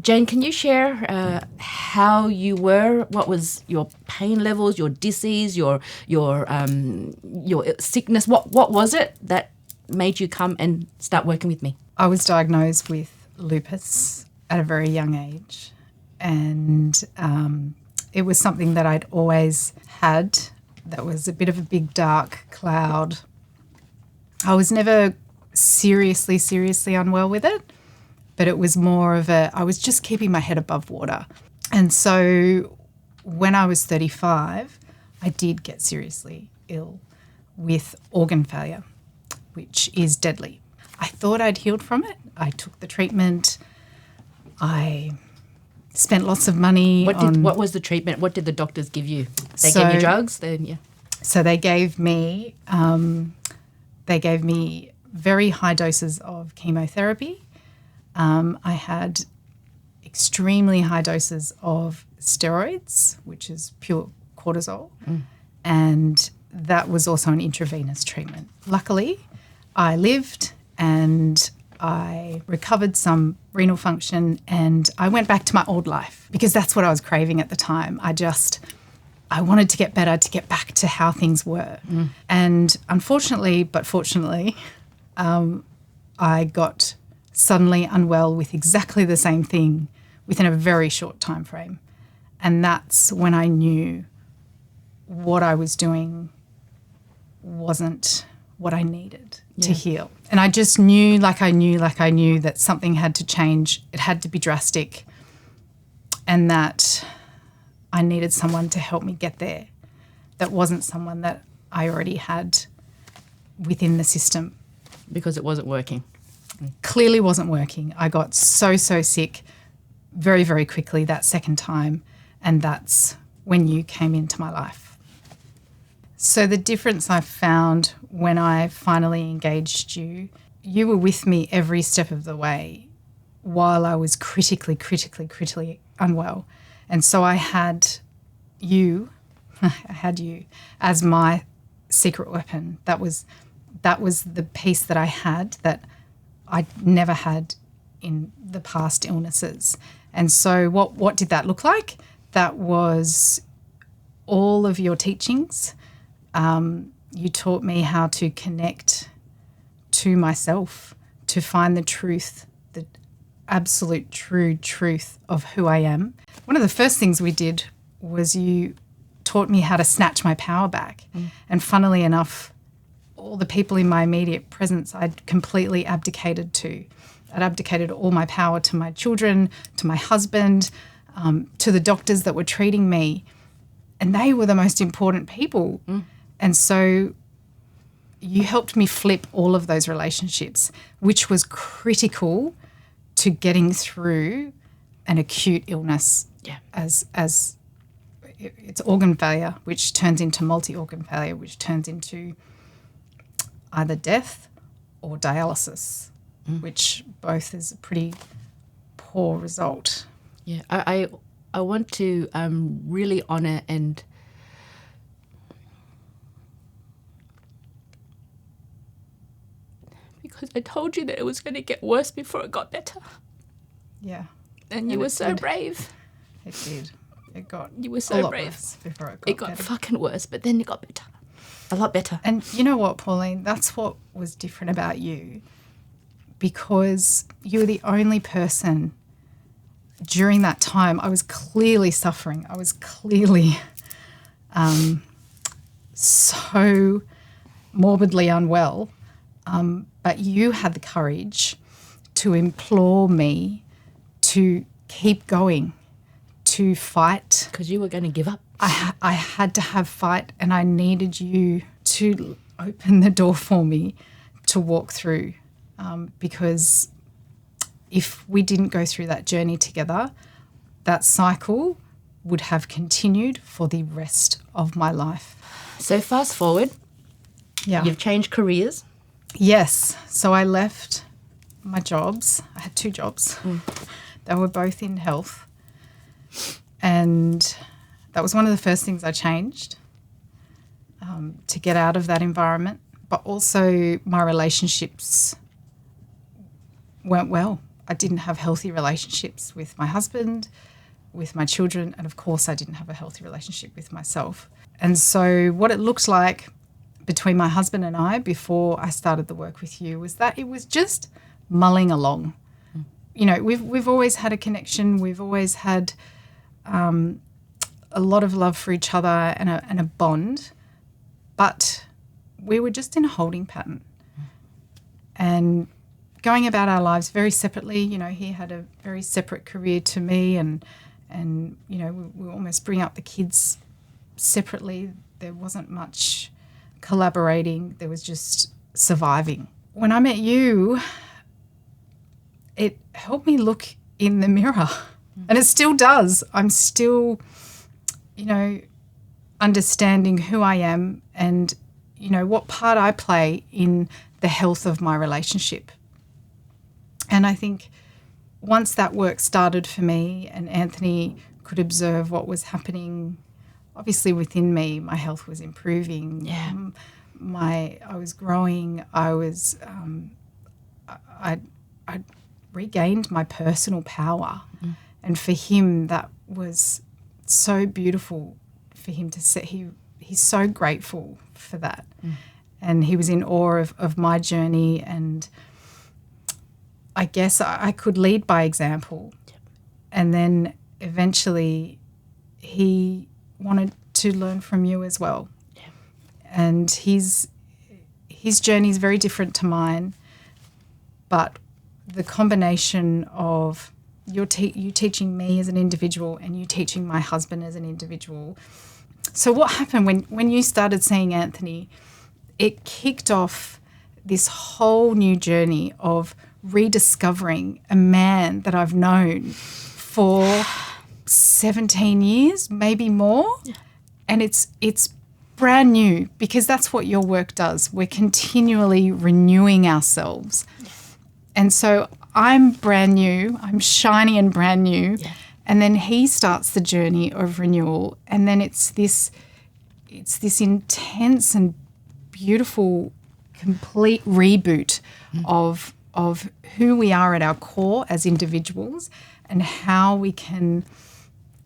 Jayne, can you share how you were? What was your pain levels, your disease, your sickness? What was it that made you come and start working with me? I was diagnosed with lupus at a very young age, and it was something that I'd always had that was a bit of a big dark cloud. I was never seriously unwell with it, but it was more of I was just keeping my head above water. And so when I was 35, I did get seriously ill with organ failure, which is deadly. I thought I'd healed from it. I took the treatment. I spent lots of money What was the treatment? What did the doctors give you? They gave you drugs? So they gave me very high doses of chemotherapy. I had extremely high doses of steroids, which is pure cortisol, and that was also an intravenous treatment. Luckily, I lived and I recovered some renal function and I went back to my old life because that's what I was craving at the time. I wanted to get better, to get back to how things were. And unfortunately, but fortunately, I got suddenly unwell with exactly the same thing within a very short time frame. And that's when I knew what I was doing wasn't what I needed to heal. And I just knew, like I knew that something had to change. It had to be drastic, and that I needed someone to help me get there. That wasn't someone that I already had within the system. Because it wasn't working. Clearly wasn't working. I got so sick very, very quickly that second time, and that's when you came into my life. So the difference I found when I finally engaged you, you were with me every step of the way while I was critically unwell. And so I had you as my secret weapon. That was the piece that I had that I'd never had in the past illnesses. And so what did that look like? That was all of your teachings. You taught me how to connect to myself, to find the truth, the absolute true truth of who I am. One of the first things we did was you taught me how to snatch my power back. And funnily enough, all the people in my immediate presence I'd completely abdicated to. I'd abdicated all my power to my children, to my husband, to the doctors that were treating me. And they were the most important people. And so you helped me flip all of those relationships, which was critical to getting through an acute illness as it's organ failure, which turns into multi-organ failure, which turns into either death or dialysis, which both is a pretty poor result. Yeah, I want to really honour and because I told you that it was going to get worse before it got better. Yeah. And you were so brave. It did. You were so brave. Before it got better. Fucking worse, but then it got better. A lot better. And you know what, Pauline? That's what was different about you, because you were the only person during that time. I was clearly suffering. I was clearly so morbidly unwell, but you had the courage to implore me to keep going, to fight. Because you were going to give up. I had to have fight, and I needed you to open the door for me to walk through, because if we didn't go through that journey together, that cycle would have continued for the rest of my life. So fast forward, you've changed careers. Yes. So I left my jobs. I had 2 jobs. They were both in health, and that was one of the first things I changed to get out of that environment. But also my relationships weren't well. I didn't have healthy relationships with my husband, with my children, and of course I didn't have a healthy relationship with myself. And so what it looked like between my husband and I before I started the work with you was that it was just mulling along. You know, we've always had a connection. We've always had a lot of love for each other and a bond, but we were just in a holding pattern and going about our lives very separately. You know, he had a very separate career to me, and you know, we almost bring up the kids separately. There wasn't much collaborating. There was just surviving. When I met you, it helped me look in the mirror, and it still does. I'm still, you know, understanding who I am and, you know, what part I play in the health of my relationship. And I think once that work started for me and Anthony could observe what was happening, obviously within me, my health was improving. Yeah. I was growing. I regained my personal power. And for him, that was so beautiful for him to see. He's so grateful for that. And he was in awe of my journey, and I guess I could lead by example. And then eventually he wanted to learn from you as well. And his journey is very different to mine, but the combination of you teaching me as an individual and you teaching my husband as an individual. So what happened when you started seeing Anthony, it kicked off this whole new journey of rediscovering a man that I've known for 17 years, maybe more. Yeah. And it's brand new, because that's what your work does. We're continually renewing ourselves. Yeah. And so I'm brand new, I'm shiny and brand new. Yeah. And then he starts the journey of renewal. And then it's this intense and beautiful, complete reboot of who we are at our core as individuals and how we can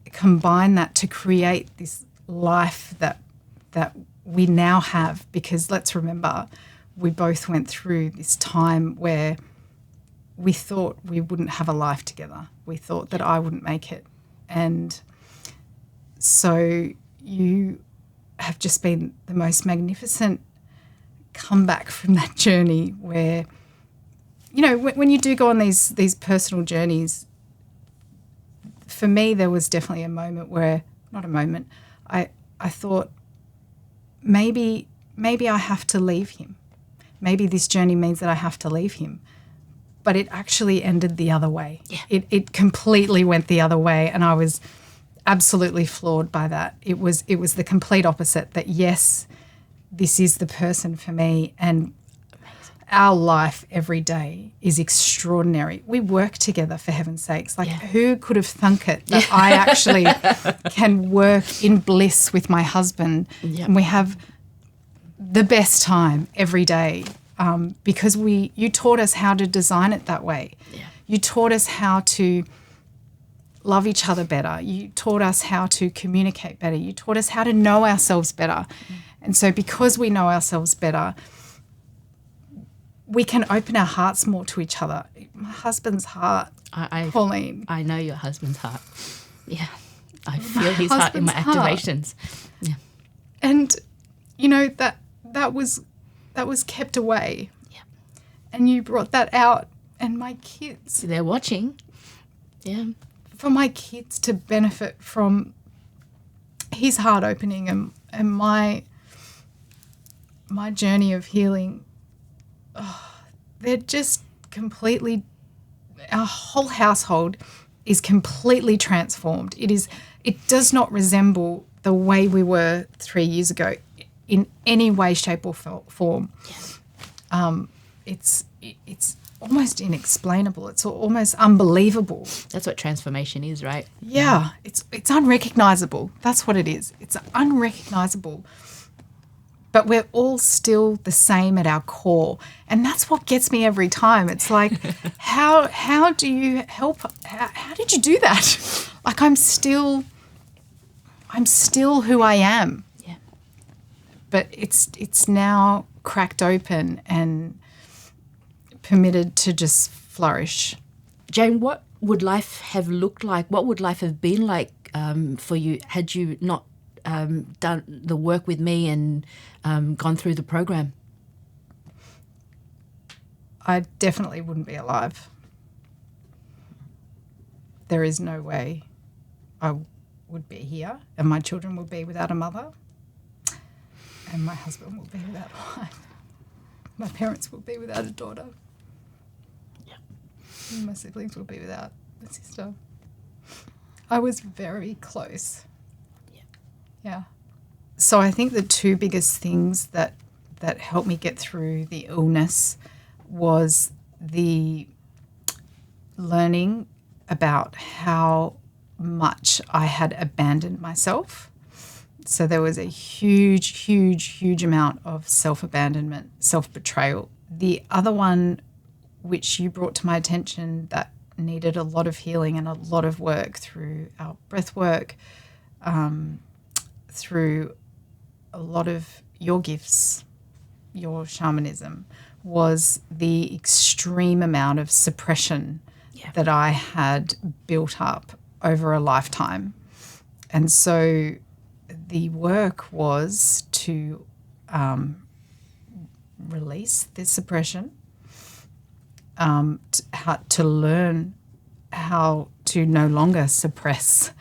combine that to create this life that we now have. Because let's remember, we both went through this time where we thought we wouldn't have a life together. We thought that I wouldn't make it. And so you have just been the most magnificent comeback from that journey where, you know, when you do go on these personal journeys, for me there was definitely a moment where, not a moment, I thought maybe I have to leave him. Maybe this journey means that I have to leave him. But it actually ended the other way. Yeah. It completely went the other way, and I was absolutely floored by that. It was the complete opposite, that yes, this is the person for me, and our life every day is extraordinary. We work together, for heaven's sakes. Like, who could have thunk it that I actually can work in bliss with my husband, and we have the best time every day. Because you taught us how to design it that way. Yeah. You taught us how to love each other better. You taught us how to communicate better. You taught us how to know ourselves better. And so because we know ourselves better, we can open our hearts more to each other. My husband's heart, Pauline. I know your husband's heart. Yeah. I feel his heart in my activations. Yeah. And, you know, that was kept away. Yeah. And you brought that out, and my kids. They're watching. Yeah. For my kids to benefit from his heart opening and my journey of healing, they're just completely, our whole household is completely transformed. It does not resemble the way we were 3 years ago in any way, shape or form. Yes. It's almost inexplainable. It's almost unbelievable. That's what transformation is, right? Yeah. It's unrecognisable. That's what it is. It's unrecognisable. but we're all still the same at our core. And that's what gets me every time. It's like, how do you help? How did you do that? Like, I'm still who I am. Yeah. But it's now cracked open and permitted to just flourish. Jayne, what would life have looked like? What would life have been like for you had you not done the work with me and gone through the program? I definitely wouldn't be alive. There is no way I would be here, and my children would be without a mother, and my husband would be without a wife. My parents would be without a daughter. Yeah. And my siblings would be without a sister. I was very close. Yeah. So I think the two biggest things that helped me get through the illness was the learning about how much I had abandoned myself. So there was a huge amount of self-abandonment, self-betrayal. The other one, which you brought to my attention, that needed a lot of healing and a lot of work through our breath work, through a lot of your gifts, your shamanism, was the extreme amount of suppression that I had built up over a lifetime. And so the work was to release this suppression, to learn how to no longer suppress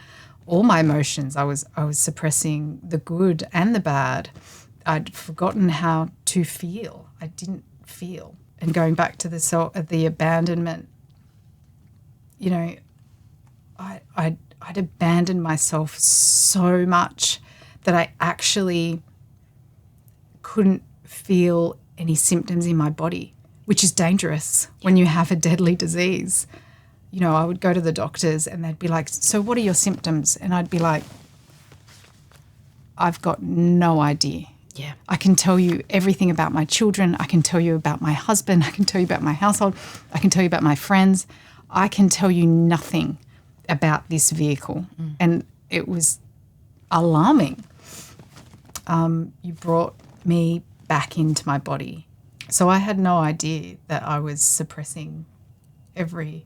all my emotions. I was suppressing the good and the bad. I'd forgotten how to feel. I didn't feel. And going back to the abandonment, you know, I'd abandoned myself so much that I actually couldn't feel any symptoms in my body, which is dangerous when you have a deadly disease. You know, I would go to the doctors and they'd be like, so what are your symptoms? And I'd be like, I've got no idea. Yeah. I can tell you everything about my children. I can tell you about my husband. I can tell you about my household. I can tell you about my friends. I can tell you nothing about this vehicle. And it was alarming. You brought me back into my body. So I had no idea that I was suppressing every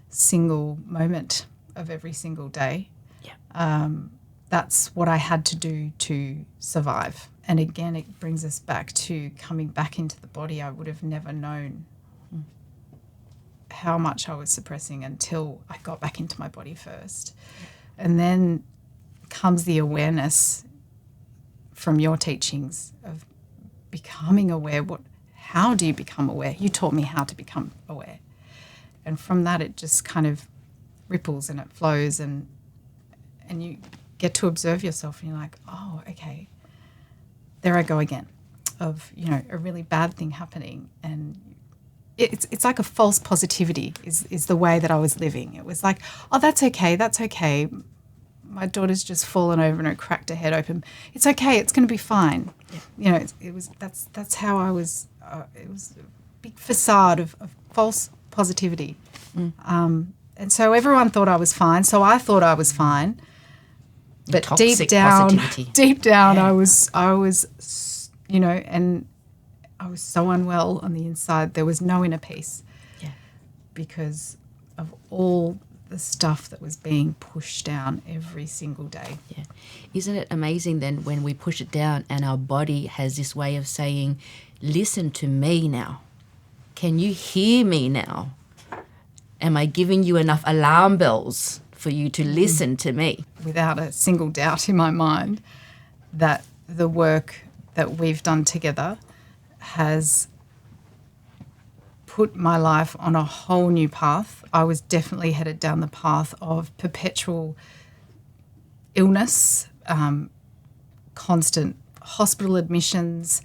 single moment of every single day. Yeah. That's what I had to do to survive. And again, it brings us back to coming back into the body. I would have never known how much I was suppressing until I got back into my body first. And then comes the awareness from your teachings of becoming aware. How do you become aware? You taught me how to become aware. And from that, it just kind of ripples and it flows, and you get to observe yourself and you're like, oh, okay, there I go again, of, you know, a really bad thing happening. And it's like a false positivity is the way that I was living. It was like, oh, that's okay. My daughter's just fallen over and cracked her head open. It's okay. It's going to be fine. Yeah. You know, that's how I was. It was a big facade of false positivity. And so everyone thought I was fine. So I thought I was fine. But deep down, yeah. I was, you know, and I was so unwell on the inside. There was no inner peace. Yeah. Because of all the stuff that was being pushed down every single day. Yeah. Isn't it amazing then when we push it down and our body has this way of saying, listen to me now. Can you hear me now? Am I giving you enough alarm bells for you to listen to me? Without a single doubt in my mind that the work that we've done together has put my life on a whole new path. I was definitely headed down the path of perpetual illness, constant hospital admissions.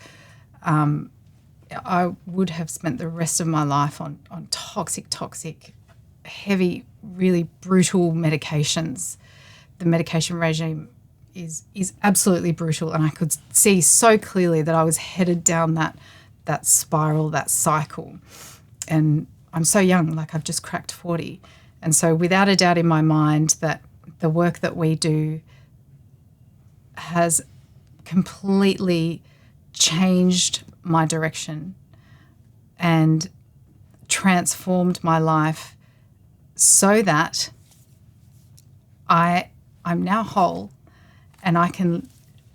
I would have spent the rest of my life on toxic, heavy, really brutal medications. The medication regime is absolutely brutal, and I could see so clearly that I was headed down that spiral, that cycle. And I'm so young, like I've just cracked 40. And so without a doubt in my mind that the work that we do has completely changed my direction and transformed my life so that I'm now whole and I can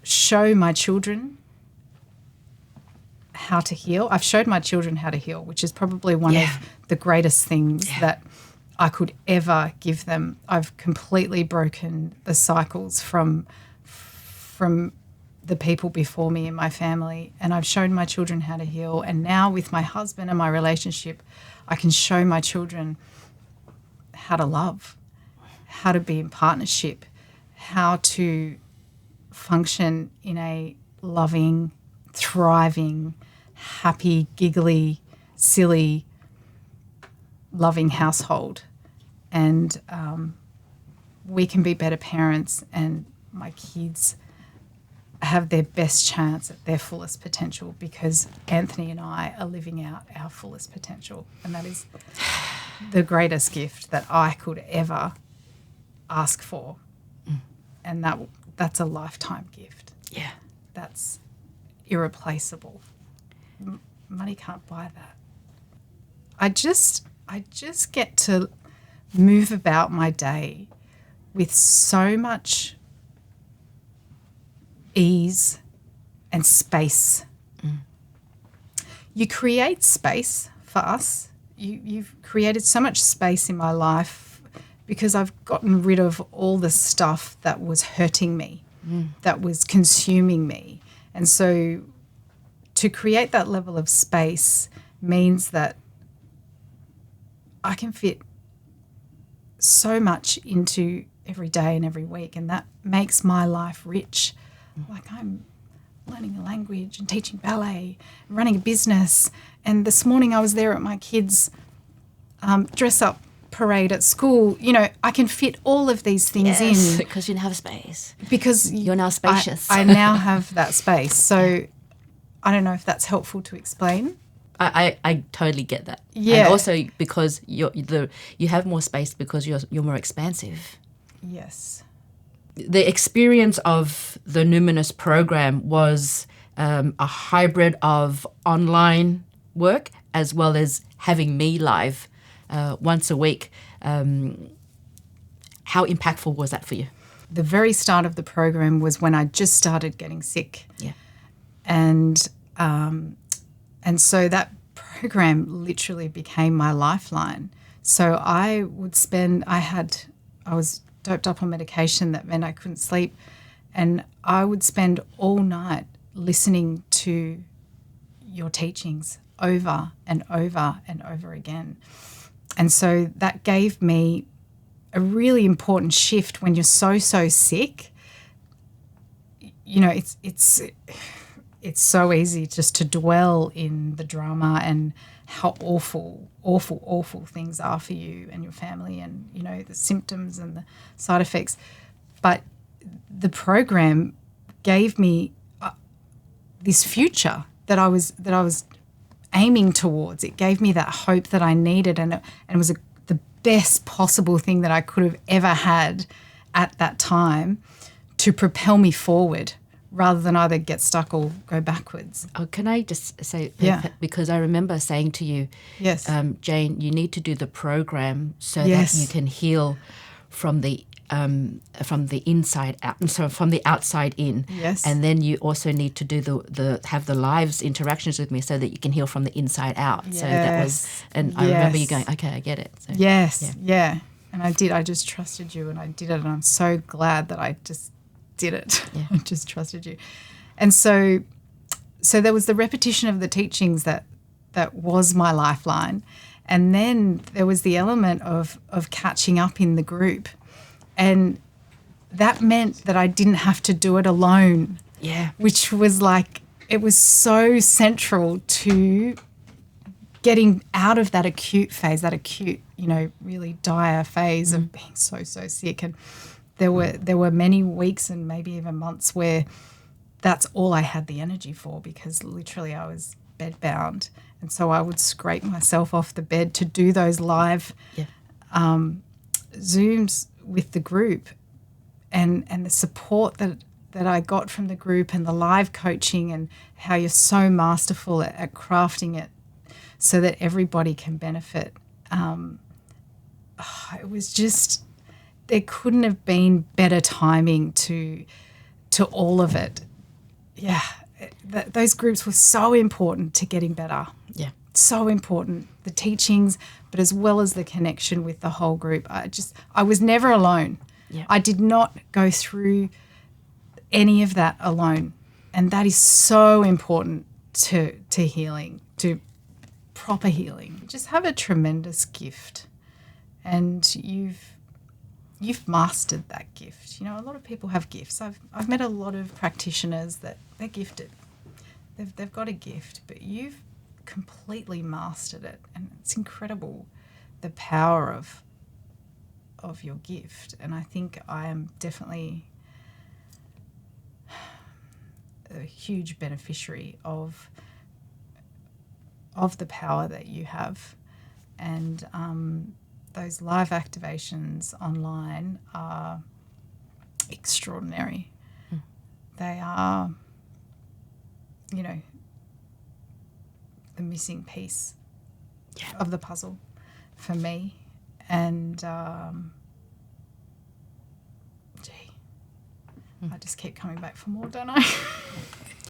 show my children how to heal. I've showed my children how to heal, which is probably one of the greatest things that I could ever give them. I've completely broken the cycles from the people before me in my family, and I've shown my children how to heal. And now with my husband and my relationship, I can show my children how to love, how to be in partnership, how to function in a loving, thriving, happy, giggly, silly, loving household. And we can be better parents, and my kids have their best chance at their fullest potential because Anthony and I are living out our fullest potential. And that is the greatest gift that I could ever ask for. And that's a lifetime gift. Yeah. That's irreplaceable. Money can't buy that. I just get to move about my day with so much ease and space. You create space for us. You've created so much space in my life because I've gotten rid of all the stuff that was hurting me, that was consuming me. And so to create that level of space means that I can fit so much into every day and every week, and that makes my life rich. Like I'm learning a language and teaching ballet and running a business. And this morning I was there at my kids' dress-up parade at school. You know, I can fit all of these things in. Because you have space. Because you're now spacious. I now have that space. So I don't know if that's helpful to explain. I totally get that. Yeah. And also because you have more space because you're more expansive. Yes. The experience of the Numinous program was a hybrid of online work as well as having me live once a week. How impactful was that for you? The very start of the program was when I just started getting sick. Yeah. And so that program literally became my lifeline. So I was doped up on medication that meant I couldn't sleep, and I would spend all night listening to your teachings over and over and over again. And so that gave me a really important shift when you're so sick. You know, it's so easy just to dwell in the drama and how awful things are for you and your family, and, you know, the symptoms and the side effects. But the program gave me this future that I was aiming towards. It gave me that hope that I needed, and it was the best possible thing that I could have ever had at that time to propel me forward, rather than either get stuck or go backwards. Oh, can I just say, because I remember saying to you, yes, Jayne, you need to do the program so yes, that you can heal from the inside out, and so from the outside in. Yes. And then you also need to do have the lives interactions with me so that you can heal from the inside out. Yes. So that was, and I remember you going, okay, I get it. So, yes, yeah. And I did. I just trusted you, and I did it, and I'm so glad that I just did it. Yeah. I just trusted you. And so there was the repetition of the teachings that was my lifeline. And then there was the element of catching up in the group. And that meant that I didn't have to do it alone. Yeah. Which was like, it was so central to getting out of that acute phase, you know, really dire phase of being so sick. there were many weeks and maybe even months where that's all I had the energy for, because literally I was bedbound. And so I would scrape myself off the bed to do those live Zooms with the group, and the support that I got from the group, and the live coaching, and how you're so masterful at crafting it so that everybody can benefit. It was just, there couldn't have been better timing to all of it. Yeah, those groups were so important to getting better. Yeah. So important, the teachings, but as well as the connection with the whole group. I was never alone. Yeah. I did not go through any of that alone. And that is so important to healing, to proper healing. You just have a tremendous gift, and you've mastered that gift. You know, a lot of people have gifts. I've met a lot of practitioners that they're gifted. They've got a gift, but you've completely mastered it, and it's incredible, the power of your gift. And I think I am definitely a huge beneficiary of the power that you have. And those live activations online are extraordinary. They are, you know, the missing piece of the puzzle for me. And I just keep coming back for more, don't I?